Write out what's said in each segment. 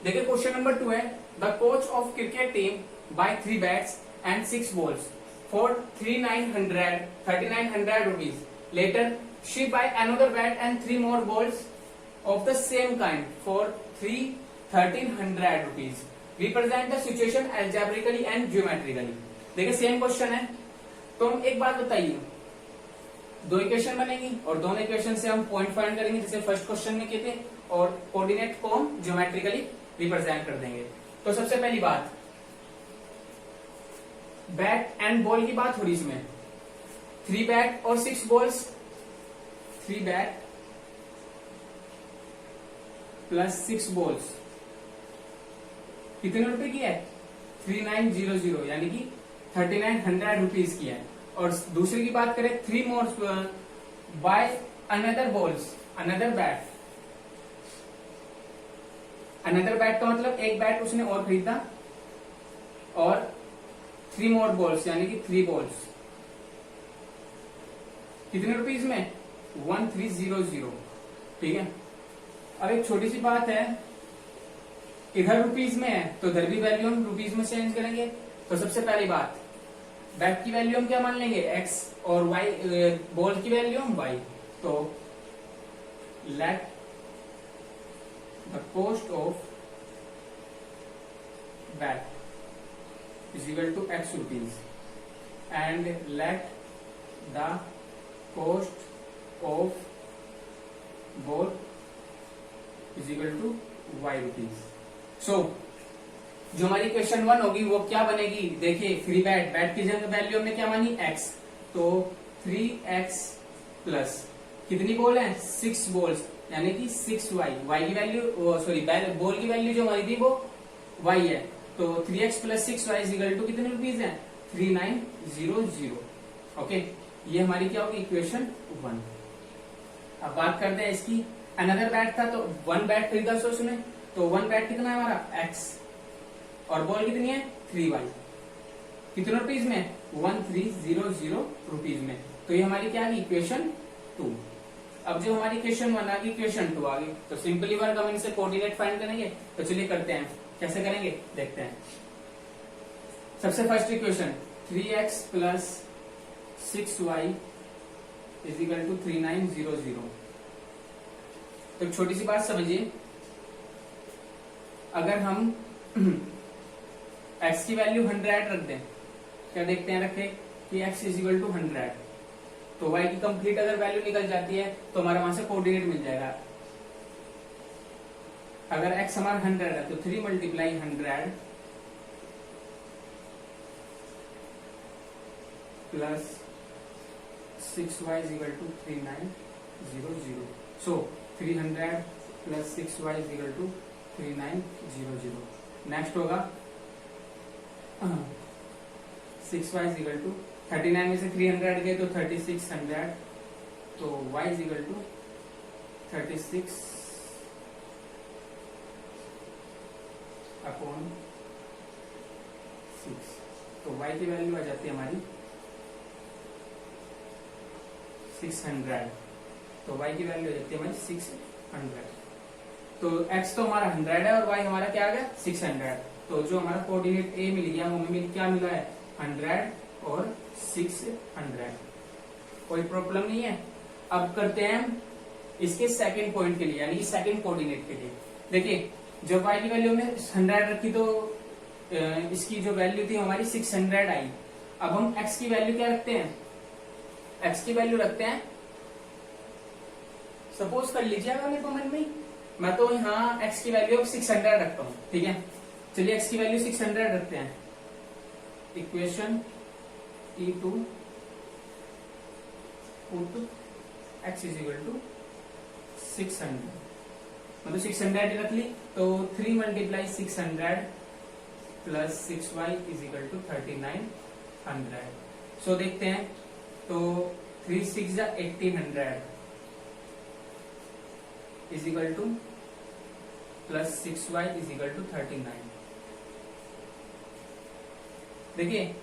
देखिए question number 2 है, the coach of cricket team buy 3 bats and 6 balls for 3900 rupees. Later, she buy another bat and 3 more balls of the same kind for 1300 rupees. Represent the situation algebraically and geometrically. देखिए same question है, तो हम एक बात बताइए, दो equation बनेगी और दोनों इक्वेशन से हम पॉइंट फाइंड करेंगे जैसे फर्स्ट क्वेश्चन में किए थे, और कोऑर्डिनेट को हम ज्योमेट्रिकली रिप्रेजेंट कर देंगे। तो सबसे पहली बात, बैट एंड बॉल की बात हो रही इसमें, 3 बैट और 6 बॉल्स, 3 बैट प्लस 6 बॉल्स कितने रुपए की है? 3900 यानी कि 3900 रुपीज की है। और दूसरी की बात करें, 3 more by another balls, another bat, another bat का मतलब एक बैट उसने और खरीदा, और 3 मोर बॉल्स यानी कि 3 बॉल्स कितने रुपीज में? 1300। ठीक है, अब एक छोटी सी बात है, इधर रुपीज में है तो इधर भी वैल्यू हम रुपीज में चेंज करेंगे। तो सबसे पहली बात, बैट की वैल्यू हम क्या मान लेंगे? x, और y, बॉल की वैल्यू हम y। तो let the cost of bat is equal to x rupees and let the cost of ball is equal to y rupees. So जो हमारी क्वेश्चन 1 होगी वो क्या बनेगी? देखिए फ्री बैट, बैट की जगह वैल्यू हमने क्या मानी? x, तो 3x प्लस कितनी बॉल है? 6 बॉल्स यानी कि 6y, y की वैल्यू सॉरी बॉल की वैल्यू जो हमारी थी वो y है, तो 3x plus 6y is equal to कितने रुपीज है? 3900। ओके, ये हमारी क्या होगी? इक्वेशन 1। अब बात करते हैं इसकी, अनदर बैट था तो 1 बैट खरीदा सो उसने, तो 1 बैट कितना है हमारा? x, और बॉल कितनी है? 3y, कितने रुपीज में? 1300 रुपीज में। तो ये हमारी क्या है? इक्वेशन 2। अब जो हमारी इक्वेशन 1 आ गई, इक्वेशन 2 आ गई, तो सिंपली वर्क हम इनसे कोऑर्डिनेट फाइंड करेंगे। तो चलिए करते हैं, कैसे करेंगे देखते हैं। सबसे first equation 3x plus 6y is equal to 3900। तो छोटी सी बात समझिए, अगर हम x की वैल्यू 100 रख दें, क्या देखते हैं रखे कि x इज इक्वल टू 100, तो y की कंप्लीट अगर वैल्यू निकल जाती है तो हमारा वहां से कोऑर्डिनेट मिल जाएगा। अगर x हमारा 100 है तो 3 multiply 100 plus 6y is equal to 3900। So 300 plus 6y is equal to 3900। Next होगा 6y इज इक्वल टू 39 में से 300 गए तो 3600, तो y is equal to 36 upon 6। तो y की वैल्यू आ जाती है हमारी 600, तो y की वैल्यू आ जाती है हमारी 600। तो x तो हमारा 100 है और y हमारा क्या आ गया? 600। तो जो हमारा कोऑर्डिनेट A मिल गया वो हमें क्या मिला है? 100 और 600। कोई प्रॉब्लम नहीं है। अब करते हैं हम इसके सेकंड पॉइंट के लिए, यानी कि सेकंड कोऑर्डिनेट के लिए। देखिए जब y की वैल्यू हमने 100 रखी तो इसकी जो वैल्यू थी हमारी 600 आई। अब हम x की वैल्यू क्या रखते हैं? x की वैल्यू रखते हैं, सपोज कर लीजिएगा मेरे को मन में, मैं तो यहाँ x की वैल्यू 600 रखता हूँ। ठीक है, चलिए x की वैल्यू 600 रखते हैं। Equation E2 put x is equal to 600, मतलब 600 रख ली, तो 3 multiply 600 plus 6y is equal to 3900। So देखते हैं, तो 3 6 1800 is equal to plus 6y is equal to 39। देखिए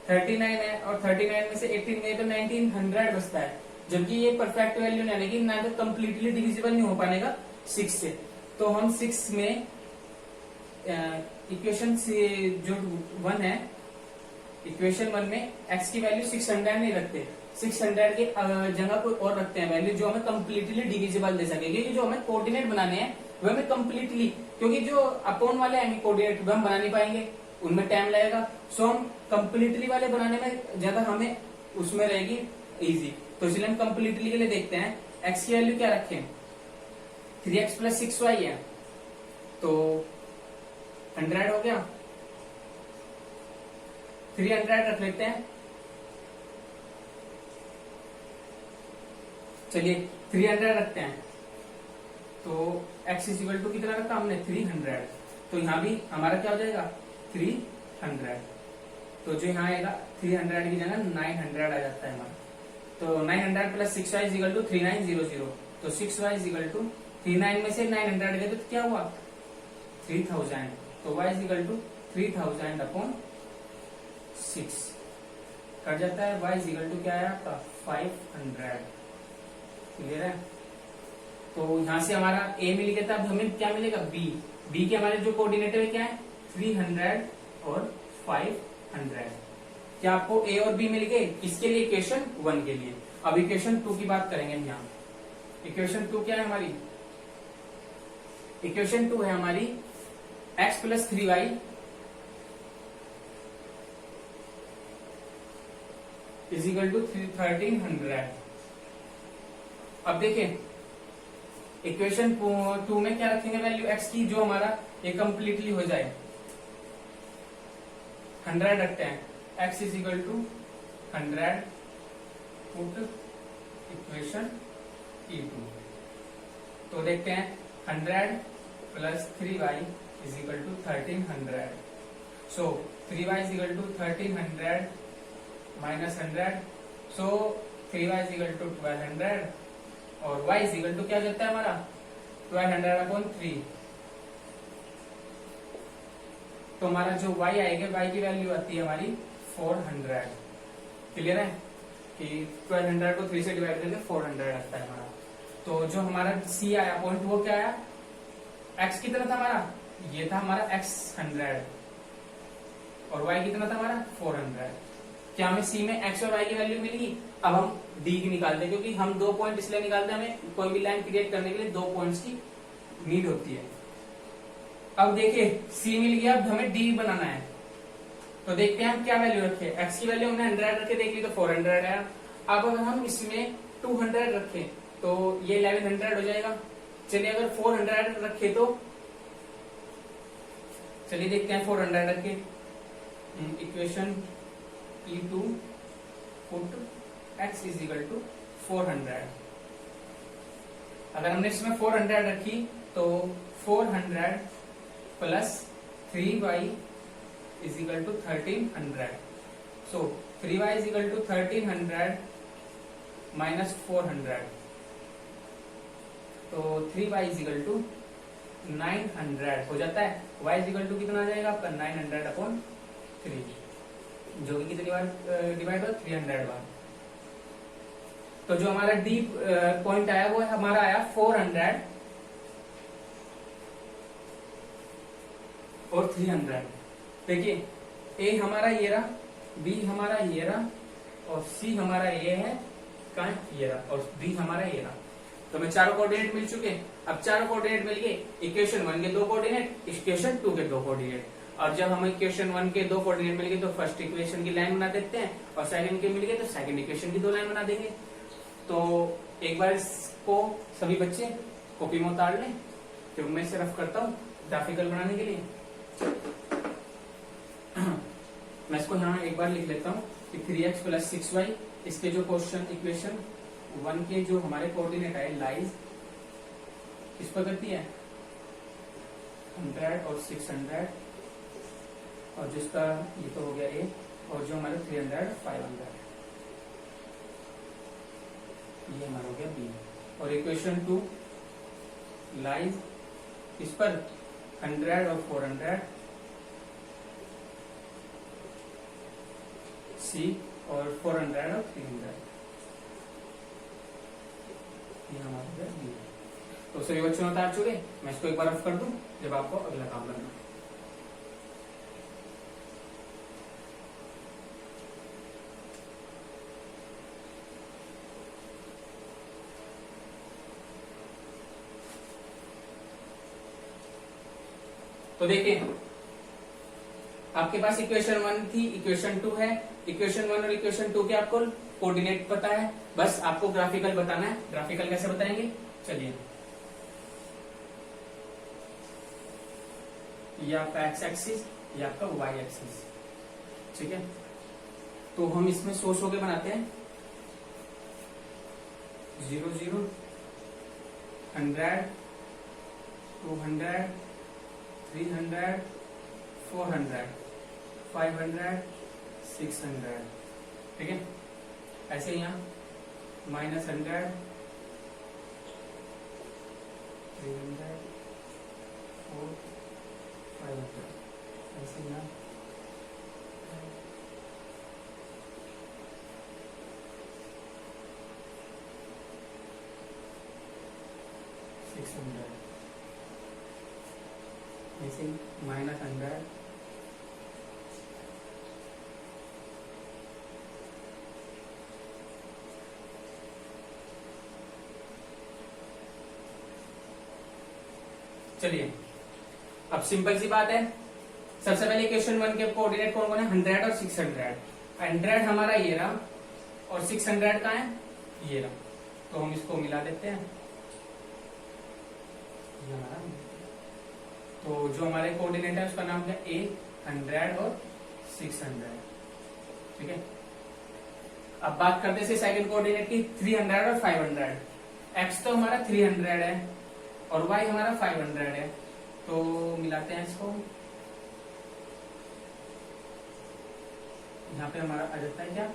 39 है और 39 में से 18 गए तो 1900 बचता है, जबकि ये परफेक्ट वैल्यू यानी कि ना तो कम्प्लीटली डिविजिबल नहीं हो पाएगा 6 से। तो हम 6 में इक्वेशन जो 1 है, इक्वेशन 1 में x की वैल्यू 600 नहीं रखते, 600 के जगह कोई और रखते हैं वैल्यू जो हमें कम्प्लीटली डिविजिबल दे सके, क्योंकि जो हमें कोऑर्डिनेट बनाने हैं वो हमें कम्प्लीटली, क्योंकि जो अपोन वाले आएंगे कोऑर्डिनेट वो हम बना नहीं पाएंगे, उनमें टाइम लगेगा। सो हम कम्प्लीटली वाले बनाने में ज्यादा हमें उसमें रहेगी इजी, तो इसलिए हम कम्प्लीटली के लिए देखते हैं। x की वैल्यू क्या रखें, 3x + 6y है, तो 100 हो गया, 300 रख लेते हैं। चलिए 300 रखते हैं, तो x = कितना रखा हमने, 300, तो यहाँ भी हमारा क्या हो जाएगा 300, तो जो यहाँ आएगा 300 की जगह 900 आ जाता है हमारा, तो 900 + 6y = 3900, तो 6y = 39 में से 900 गए तो क्या हुआ 3000, तो y = 3000/6 कट जाता है, y = क्या है आपका 500। क्लियर है, तो यहां से हमारा a मिल गया था, अब हमें क्या मिलेगा b के हमारे जो कोऑर्डिनेट है क्या है 300 और 500। क्या आपको a और b मिल गए, किसके लिए, इक्वेशन 1 के लिए। अब इक्वेशन 2 की बात करेंगे यहाँ। इक्वेशन 2 क्या है हमारी, इक्वेशन 2 है हमारी x + 3y = 1300। अब देखें इक्वेशन 2 में क्या रखेंगे वैल्यू x की, जो हमारा ये कंप्लीटली हो जाए, 100 रखते हैं, x = 100, पुट इक्वेशन E2, तो देखते हैं 100 + 3y = 1300, सो 3y = 1300 - 100, सो 3y = 1200 और y = क्या जाता है हमारा 1200/3, तो हमारा जो y आएगा, y की वैल्यू आती है हमारी 400। क्लियर है कि 1200 को 3 से डिवाइड करके 400 आता है हमारा। तो जो हमारा c आया पॉइंट, वो क्या आया, x कितना था हमारा, ये था हमारा x 100 और y कितना था हमारा 400। क्या हमें c में x और y की वैल्यू मिल गई। अब हम d की निकालते हैं, क्योंकि हम 2 पॉइंट इसलिए निकालते हैं, हमें कोई भी लाइन क्रिएट करने के लिए 2 पॉइंट्स की नीड होती है। अब देखिए c मिल गया, अब हमें d बनाना है, तो देखते हैं हम क्या वैल्यू रखे। x की वैल्यू हमने 100 रखे, देख ली तो 400 आया। अब अगर हम इसमें 200 रखें तो ये 1100 हो जाएगा। चलिए अगर 400 रखे तो चलिए देखते हैं 400 रखे, इक्वेशन E2 पुट x = 400। अगर हमने इसमें 400 रखी तो 400 + 3y = 1300, सो 3y = 1300 - 400, तो 3y = 900 हो जाता है। y = कितना आ जाएगा आपका 900/3, जो कि कितनी बार डिवाइड हो 300 बार। तो जो हमारा d पॉइंट आया वो हमारा आया 400 और 300। देखिए a हमारा ये रहा, b हमारा ये रहा और c हमारा ये है, कहाँ ये रहा, और d हमारा ये रहा। तो हमें चारों कोऑर्डिनेट मिल चुके। अब चारों कोऑर्डिनेट मिल गए, इक्वेशन 1 के 2 कोऑर्डिनेट, इक्वेशन 2 के 2 कोऑर्डिनेट। और जब हमें इक्वेशन 1 के 2 कोऑर्डिनेट मिल गए तो फर्स्ट इक्वेशन की लाइन बना देते हैं, और सेकंड के मिल गए तो सेकंड इक्वेशन की 2 लाइन बना देंगे। तो एक बार इसको सभी बच्चे कॉपी में उतार लें, तो मैं इसे रफ करता हूँ ग्राफिकल बनाने के लिए। मैं इसको यहाँ एक बार लिख लेता हूँ कि 3x + 6y, इसके जो क्वेश्चन इक्वेशन 1 के जो हमारे कोऑर्डिनेट है लाइज किस पर करती है 100 और 600, और जिसका ये तो हो गया a, और जो हमारे 300 500, ये हमारा हो गया b। और इक्वेशन 2 लाइज इस पर 100 और 400, c और 400 और 300, ये हमारा हो गया b। तो सभी बच्चों उतार चुके, मैं इसको एक बार रफ कर दूं जब आपको अगला काम करना है। तो देखिए आपके पास इक्वेशन 1 थी, इक्वेशन 2 है, इक्वेशन 1 और इक्वेशन 2 के आपको कोऑर्डिनेट पता है, बस आपको ग्राफिकल बताना है। ग्राफिकल कैसे बताएंगे, चलिए ये आपका एक्स एक्सिस, ये आपका वाई एक्सिस, ठीक है। तो हम इसमें सो के बनाते हैं 0 0 100 200 300 400 500 600, ठीक है। ऐसे यहाँ -100 300 4 500, ऐसे यहाँ 600, ऐसे -100 चलिए अब सिंपल सी बात है, सबसे पहले इक्वेशन 1 के कोऑर्डिनेट कौन कौन है, 100 और 600। 100 हमारा ये रहा और 600 का है ये रहा, तो हम इसको मिला देते हैं, ये हमारा। तो जो हमारे कोऑर्डिनेट है उसका नाम क्या, ए 100 और 600, ठीक है। अब बात करते हैं सेकंड कोऑर्डिनेट की, 300 और 500। एक्स तो हमारा 300 है और y हमारा 500 है, तो मिलाते हैं इसको। यहाँ पे हमारा आ जाता है क्या,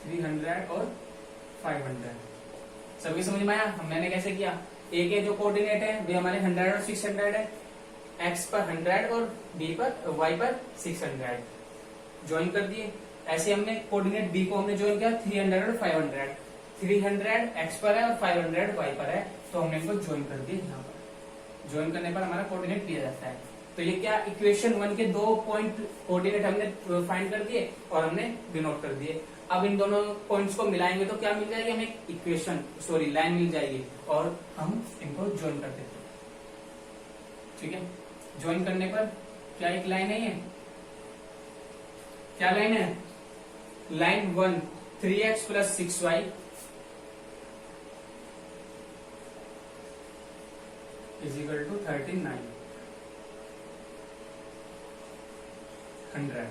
300 और 500। सभी समझ में आया मैंने कैसे किया। ए के जो कोऑर्डिनेट है वे हमारे 100 और 600 है, x पर 100 और b पर y पर 600 ज्वाइन कर दिए। ऐसे हमने कोऑर्डिनेट b को हमने ज्वाइन किया 300 और 500। 300 x पर है और 500 y पर है, तो हमने इनको ज्वाइन कर दिए। यहाँ पर ज्वाइन करने पर हमारा कोऑर्डिनेट दिया जाता है। तो ये क्या, इक्वेशन 1 के 2 पॉइंट कोऑर्डिनेट हमने फाइंड कर दिए और हमने डिनोट कर दिए। अब इन दोनों पॉइंट्स को मिलाएंगे तो क्या मिल जाएगी, हमें इक्वेशन लाइन मिल जाएगी और हम इनको ज्वाइन कर देते हैं, ठीक है। ज्वाइन करने पर क्या एक लाइन है, ये क्या लाइन है, लाइन 1 3x + 6y = 39 100।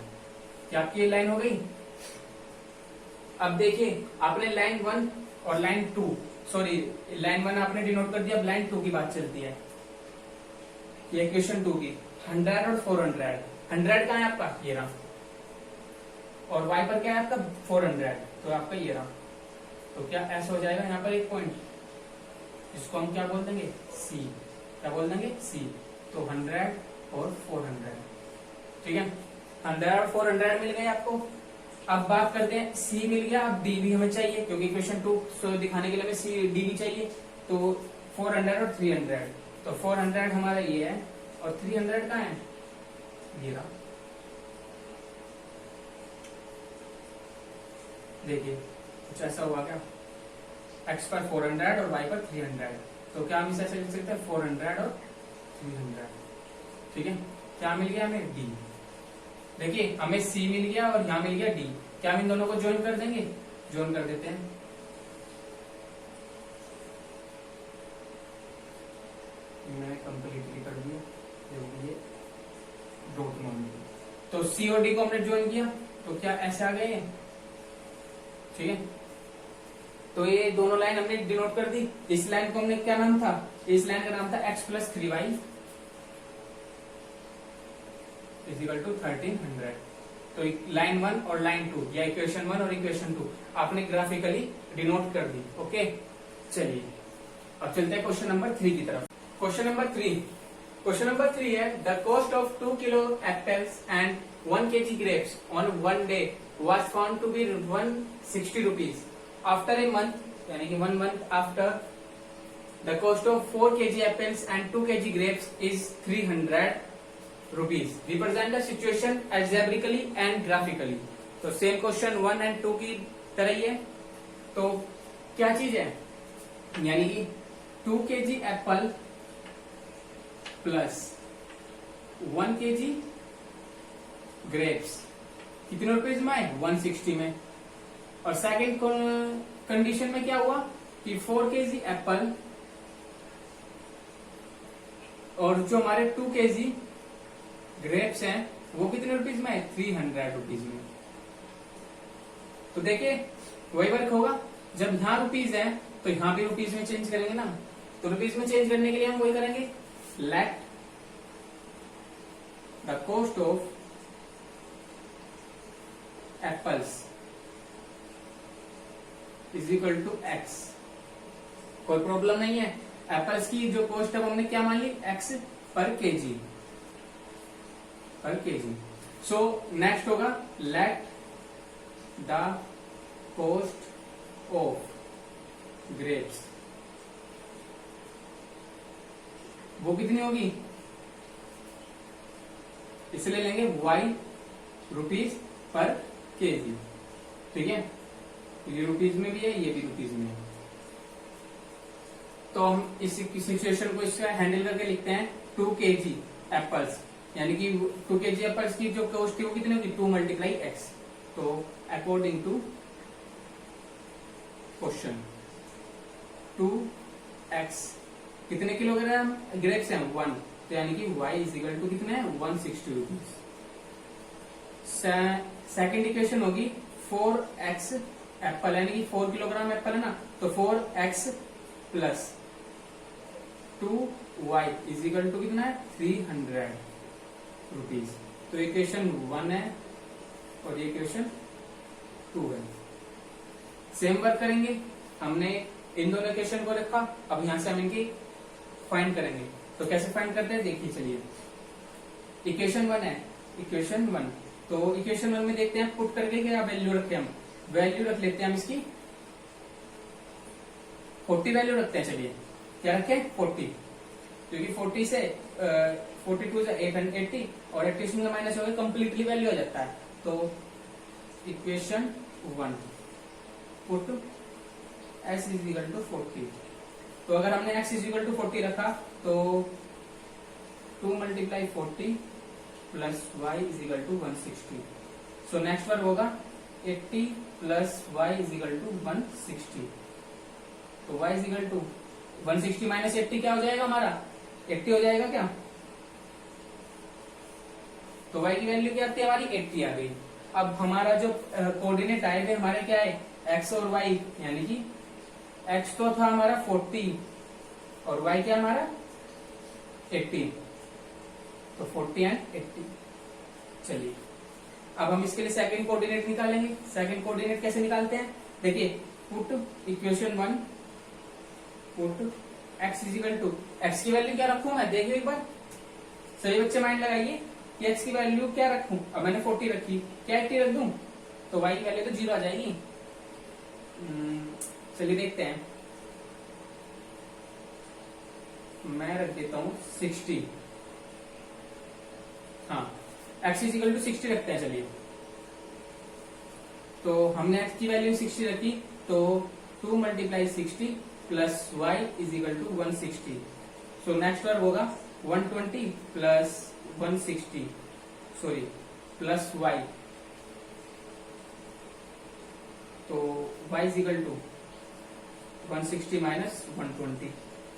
क्या आपकी ये लाइन हो गई। अब देखिए आपने लाइन 1 और लाइन 2 लाइन 1 आपने डिनोट कर दिया, अब लाइन 2 की बात चलती है, ये इक्वेशन 2 की 100 और 400। 100 कहाँ है आपका, ये रहा, और y पर क्या है आपका 400, तो आपका ये रहा। तो क्या ऐसा हो जाएगा यहाँ पर एक पॉइंट, इसको हम क्या बोल देंगे, C, क्या बोल देंगे, C। तो 100 और 400, ठीक है। 100 और 400 मिल गए आपको। अब बात करते हैं, C मिल गया, अब D भी हमें चाहिए क्योंकि इक्वेशन 2 दिखाने के लिए हमें C D भी चाहिए। तो 400 और 300, तो 400 हमारा ये है और 300 कहाँ है, ये रहा। देखिए कुछ ऐसा हुआ क्या, x पर 400 और y पर 300, तो क्या हम इसे ऐसे लिख सकते हैं 400 और 300, ठीक है। क्या मिल गया हमें, D। देखिए हमें C मिल गया और यहाँ मिल गया D, क्या हम इन दोनों को ज्वाइन कर देंगे, ज्वाइन कर देते हैं। मैंने कंप्लीटली कर दिया, ये डॉट मान लिया। तो C और D को हमने ज्वाइन किया, तो क्या ऐसे आ गए, ठीक है। तो ये दोनों लाइन हमने डिनोट कर दी। इस लाइन को हमने क्या नाम था, इस लाइन का नाम था x + 3y = 1300। तो लाइन 1 और लाइन 2 या इक्वेशन 1 और इक्वेशन 2 आपने ग्राफिकली डिनोट कर दी, ओके। चलिए अब चलते हैं क्वेश्चन नंबर 3 की तरफ। क्वेश्चन नंबर 3 है, the cost of 2 kilo apples and 1 kg grapes on one day was found to be 160 rupees. After a month, यानी कि 1 month after, the cost of 4 kg apples and 2 kg grapes is 300 rupees. Represent the situation algebraically and graphically. तो same question 1 और 2 की तरह ही है। तो क्या चीज है, यानी कि 2 kg Apple plus 1 kg grapes कितने रुपीज में आए? 160 में। और सेकंड कंडीशन में क्या हुआ कि 4 kg एप्पल और जो हमारे 2 kg ग्रेप्स हैं वो कितने रुपीज में है? 300 रुपीज में। तो देखिए वही वर्क होगा, जब यहां रुपीज है तो यहां भी रुपीज में चेंज करेंगे ना। तो रुपीज में चेंज करने के लिए हम वही करेंगे, let the cost of apples is equal to x. कोई प्रॉब्लम नहीं है, एप्पल्स की जो कॉस्ट है वो हमने क्या मान ली? एक्स पर केजी, पर केजी। सो नेक्स्ट होगा late the cost of grapes, वो कितनी होगी? इसलिए लेंगे y रुपीज पर केजी, ठीक है। ये रुपीज में भी है, ये भी रुपीज में है। तो हम इस सिचुएशन को इसका हैंडल करके लिखते हैं 2 kg एप्पल्स, यानी कि 2 kg एप्पल्स की जो कॉस्ट है वो कितनी होगी? 2 मल्टीप्लाई एक्स। तो अकॉर्डिंग टू क्वेश्चन 2x कितने किलोग्राम ग्रेप्स हैं? 1। तो यानी कि y इज इक्वल टू कितने हैं? 160 रुपीज। सेकेंड इक्वेशन होगी 4x एप्पल, यानी कि 4 किलोग्राम एप्पल है ना, तो 4x plus 2y is equal to कितना है? 300 रुपीज। तो इक्वेशन 1 है और ये इक्वेशन 2 है। सेम वर्क करेंगे, हमने इन दोनों इक्वेशन को रखा, अब यहां से हम इनकी फाइंड करेंगे। तो कैसे फाइंड करते हैं देखिए, चलिए इक्वेशन 1 है, इक्वेशन 1। तो इक्वेशन 1 में देखते हैं पुट करके क्या वैल्यू रखे हम। वैल्यू रख लेते हैं हम इसकी 40 वैल्यू रखते हैं। चलिए क्या रखे? 40, क्योंकि 40 से 42 से 880 और 80 में माइनस हो गया, कंप्लीटली वैल्यू आ जाता है। तो equation 1 put x is equal to 40। तो अगर हमने x इज इक्वल टू 40 रखा तो 2 multiply 40 plus y is equal to 160। So next work होगा 80 plus y is equal to 160। तो y is equal to 160 minus 80 क्या हो जाएगा हमारा? 80 हो जाएगा क्या? तो y की वैल्यू क्या आती है हमारी? 80 आ गई। अब हमारा जो कोऑर्डिनेट आए थे हमारे क्या है? x और y, यानी कि x तो था हमारा 40 और y क्या हमारा 80। तो 40 एंड 80। चलिए अब हम इसके लिए सेकंड कोऑर्डिनेट निकालेंगे। सेकंड कोऑर्डिनेट कैसे निकालते हैं? देखिए put equation 1 put x is equal to, x की वैल्यू क्या रखूं मैं? देखिए एक बार, सही बच्चे माइंड लगाइए कि x की वैल्यू क्या रखूं। अब मैंने 40 रखी, क्या 80 रख दूं? तो y की वैल्यू तो 0 आ जाएगी। चलिए देखते हैं, मैं रख देता हूं 60। हाँ, x इज इक्वल टू 60 रखते हैं। चलिए तो हमने x की वैल्यू 60 रखी, तो 2 multiply 60 plus y is equal to 160। So next work होगा 120 प्लस 160 सॉरी प्लस y। तो y is equal to 160 minus 120।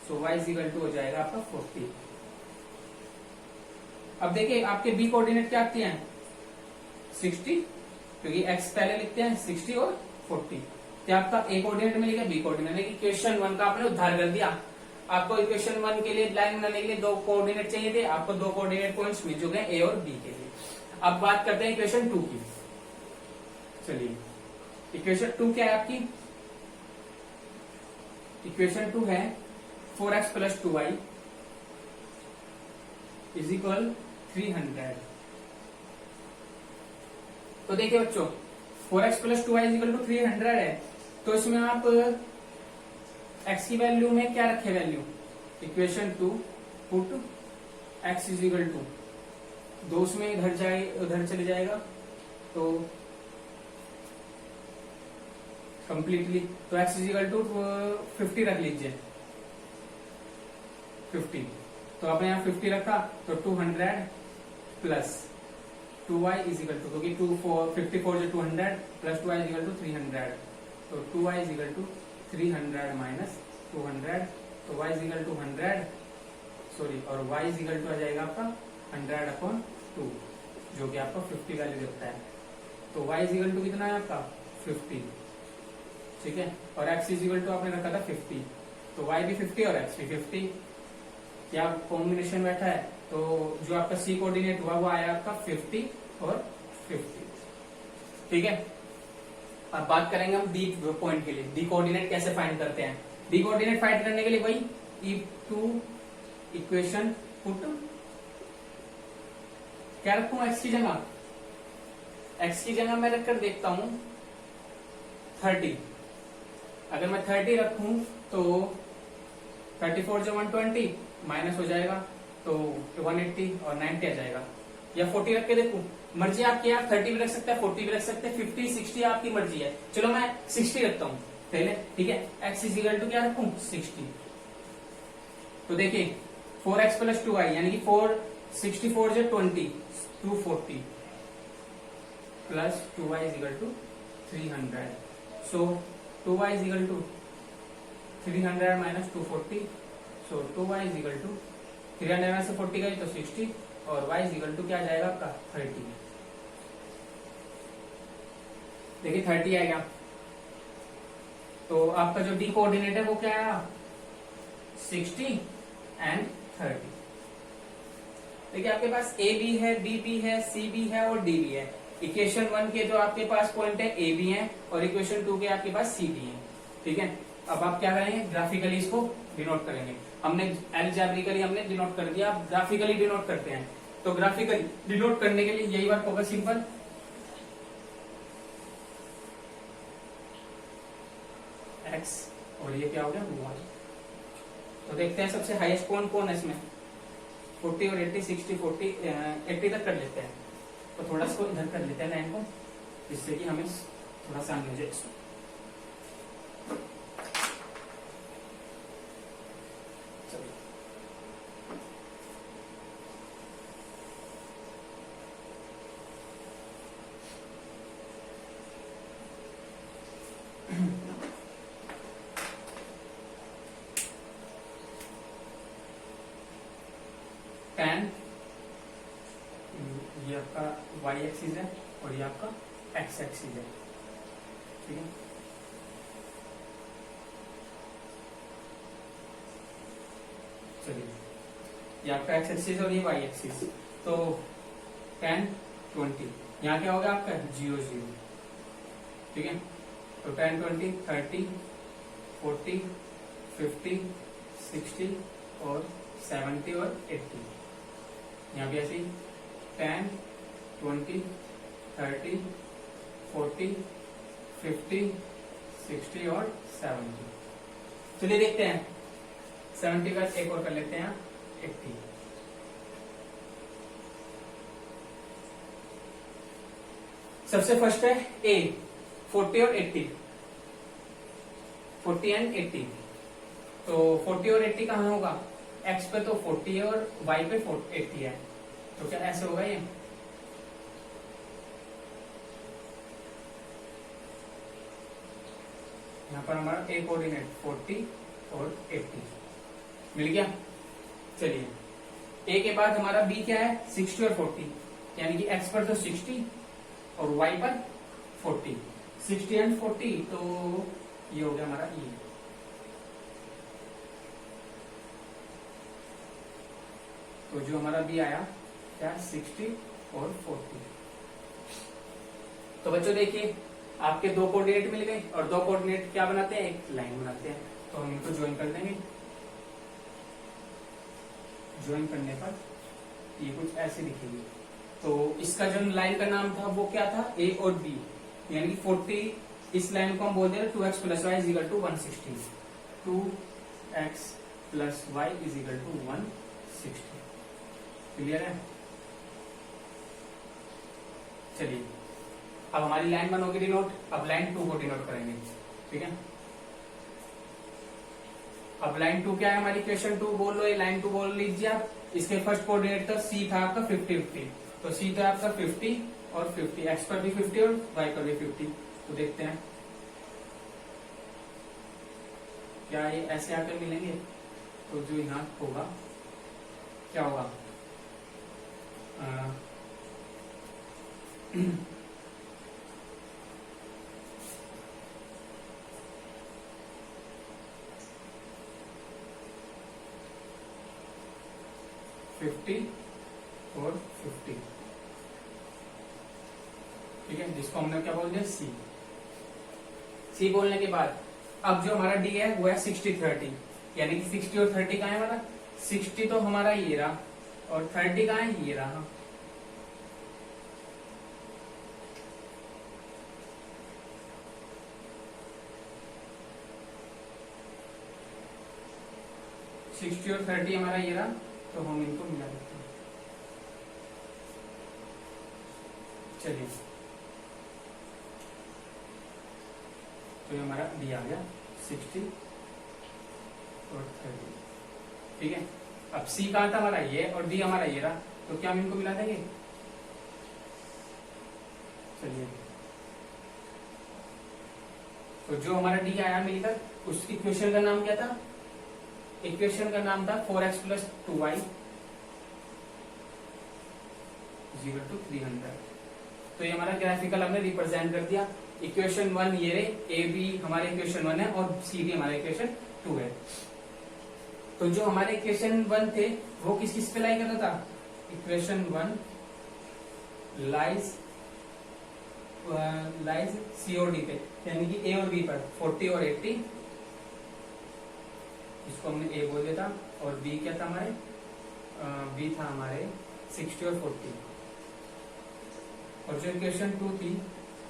So y is equal to हो जाएगा आपका 40। अब देखिए आपके b कोऑर्डिनेट क्या आती हैं? 60, क्योंकि x पहले लिखते हैं 60 और 40। क्या आपका a कोऑर्डिनेट मिलेगा, b कोऑर्डिनेट मिलेगा। इक्वेशन 1 का आपने उद्धार कर दिया। आपको इक्वेशन 1 के लिए लाइन बनाने के लिए 2 कोऑर्डिनेट चाहिए थे, आपको 2 कोऑर्डिनेट पॉइंट्स मिल चुके हैं a और b के लिए। अब बात करते हैं इक्वेशन 2 की। चलिए इक्वेशन 2 क्या है आपकी? इक्वेशन 2 है 4x plus 2y is equal 300। तो देखिए बच्चों 4x plus 2y is equal to 300 है, तो इसमें आप x की वैल्यू में क्या रखे? Value equation 2 put x is equal to 2 में उधर चले जाएगा, तो कंप्लीटली तो x इज इक्वल टू 50 रख लीजिए 50। तो आपने यहाँ 50 रखा तो 200 plus 2y is equal to, क्योंकि 54 जो 200 plus 2y is equal to 300, तो 2y is equal to 300 minus 200, तो y is equal to 100 sorry, और y इज इक्वल टू आ जाएगा आपका 100/2, जो कि आपका 50 वैल्यू देता है। तो y इज इक्वल टू कितना है आपका 50, ठीक है, और x इज इक्वल टू आपने रखा था 50, तो y भी 50 और x भी 50, क्या कॉम्बिनेशन बैठा है, तो जो आपका c कोऑर्डिनेट हुआ वो आया आपका 50 और 50, ठीक है। अब बात करेंगे हम डी पॉइंट के लिए, डी कोऑर्डिनेट कैसे फाइंड करते हैं। डी कोऑर्डिनेट फाइंड करने के लिए वही E2 इक्वेशन पुट, क्या रखूं x की जगह, x की जगह मैं रखकर देखता हूं 30, अगर मैं 30 रखूं तो 34 जो 120 माइनस हो जाएगा, तो 180 और 90 आ जाएगा, या 40 रख के देखूं, मर्जी आपकी, आप 30 भी रख सकते हैं, 40 भी रख सकते हैं, 50 60 आपकी मर्जी है, चलो मैं 60 रखता हूं पहले, ठीक है। x इज इक्वल टू क्या रखूं 60, तो देखिए 4x प्लस 2y यानी कि 464 जो 20 240 plus 2y is equal to 300, so 2y is equal to 300 minus 240, so 2y is equal to 300 में से 40 गई तो 60, और y इज इक्वल टू क्या आ जाएगा आपका 30, देखिए 30 आएगा, तो आपका जो डी कोऑर्डिनेट है वो क्या आया 60 एंड 30। देखिए आपके पास ए बी है, बी बी है, सी बी है और डी बी है। इक्वेशन 1 के जो आपके पास पॉइंट है ए बी है, और इक्वेशन 2 के आपके पास सी डी है, ठीक है। अब आप क्या करेंगे, ग्राफिकली इसको डिनोट करेंगे, हमने अलजेब्रिकली हमने डिनोट कर दिया, आप ग्राफिकली डिनोट करते हैं, तो ग्राफिकली डिनोट करने के लिए यही वर्क होगा सिंपल, x और ये क्या हो गया y। तो देखते हैं सबसे हाईएस्ट कौन कौन है इसमें, 40 और 80 60 40 80 तक कर लेते हैं, तो थोड़ा इसको इधर कर लेते हैं लाइन को, जिससे कि हमें थोड़ा सा आगे हो जाए इसमें। tan ये आपका y एक्सिस है और ये आपका x एक्सिस है, ठीक है। चलिए ये आपका x एक्सिस और ये y एक्सिस, तो tan 20 यहाँ क्या होगा आपका 0 0, ठीक है। तो tan 20 30 40 50 60 और 70 और 80, यहाँ भी ऐसे ही 10 20 30 40 50 60 और 70। चलिए देखते हैं 70 का एक और कर लेते हैं 80। सबसे फर्स्ट है ए 40 और 80, 40 एंड 80, तो 40 और 80 कहाँ होगा, x पे तो 40 है और y पे 80 है, तो क्या ऐसे होगा ये, यहाँ पर हमारा a कोऑर्डिनेट 40 और 80 मिल गया। चलिए a के बाद हमारा b क्या है 60 और 40, यानी कि x पर तो 60 और y पर 40, 60 एंड 40, तो ये हो गया हमारा e। तो जो हमारा बी आया क्या 60 और 40। तो बच्चों देखिए आपके दो कोऑर्डिनेट मिल गए, और दो कोऑर्डिनेट क्या बनाते हैं, एक लाइन बनाते हैं, तो हम इनको ज्वाइन कर देंगे। ज्वाइन करने पर ये कुछ ऐसे दिखेगी, तो इसका जो लाइन का नाम था वो क्या था ए और बी, यानी 40, इस लाइन को हम बोल दे रहे 2x plus y is equal to 160, 2x plus y is equal to 160। Clear है। चलिए अब हमारी लाइन 1 होगी डिनोट, अब लाइन 2 को डिनोट करेंगे, ठीक है। अब लाइन 2 क्या है हमारी, इक्वेशन 2 बोल लो, ये लाइन 2 बोल लीजिए आप। इसके फर्स्ट कोऑर्डिनेट था सी था आपका 50 50, तो सी तो है आपका 50 और 50, एक्स पर भी 50 और वाई पर भी 50। तो देखते हैं क्या ये ऐसे आकर मिलेंगे। तो जो यहाँ होगा क्या होगा, 50 और 50, ठीक है, जिसको हमने क्या बोल दिया सी। सी बोलने के बाद अब जो हमारा डी है वो है 60-30, यानी कि 60 और 30 कहाँ है हमारा, 60 तो हमारा ये रहा और 30 कहाँ है, ये रहा। सिक्सटी और 30 हमारा ये रहा, तो हम इनको मिला देते हैं। चलिए, तो ये हमारा डी आ गया 60 और 30, ठीक है। अब सी कहाँ था हमारा, ये, और डी हमारा ये रहा, तो क्या हम इनको मिला देंगे। चलिए, तो जो हमारा डी आया मिलकर, उस इक्वेशन का नाम क्या था, इक्वेशन का नाम था 4x + 2y = 300। तो ये हमारा ग्राफिकल हमने रिप्रेजेंट कर दिया। इक्वेशन 1 ये रे, ए बी हमारे इक्वेशन 1 है और सी डी हमारे इक्वेशन 2 है। तो जो हमारे इक्वेशन 1 थे वो किस किस पे लाई करता था, इक्वेशन 1 लाइज सी और डी पे, यानी कि ए और बी पर 40 और 80, इसको हमने ए बोल दिया था, और बी क्या था हमारे, बी था हमारे 60 और 40। और जो इक्वेशन 2 थी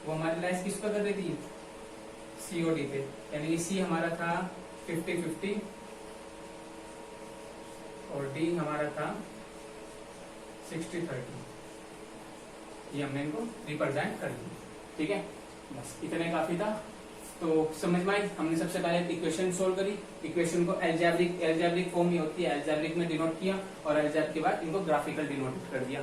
वो हमारी लाइज किस पर कर रही थी, सी और डी पे, यानी कि सी हमारा था 50-50 और डी हमारा था 60-30। ये हमने इनको रिप्रेजेंट कर दिया, ठीक है। बस इतने काफी था। तो समझ में आई, हमने सबसे पहले इक्वेशन सोल्व करी, इक्वेशन को एल्जेब्रिक फॉर्म में होती है, एल्जेब्रिक में डिनोट किया, और एल्जेब्रिक के बाद इनको ग्राफिकल डिनोट कर दिया।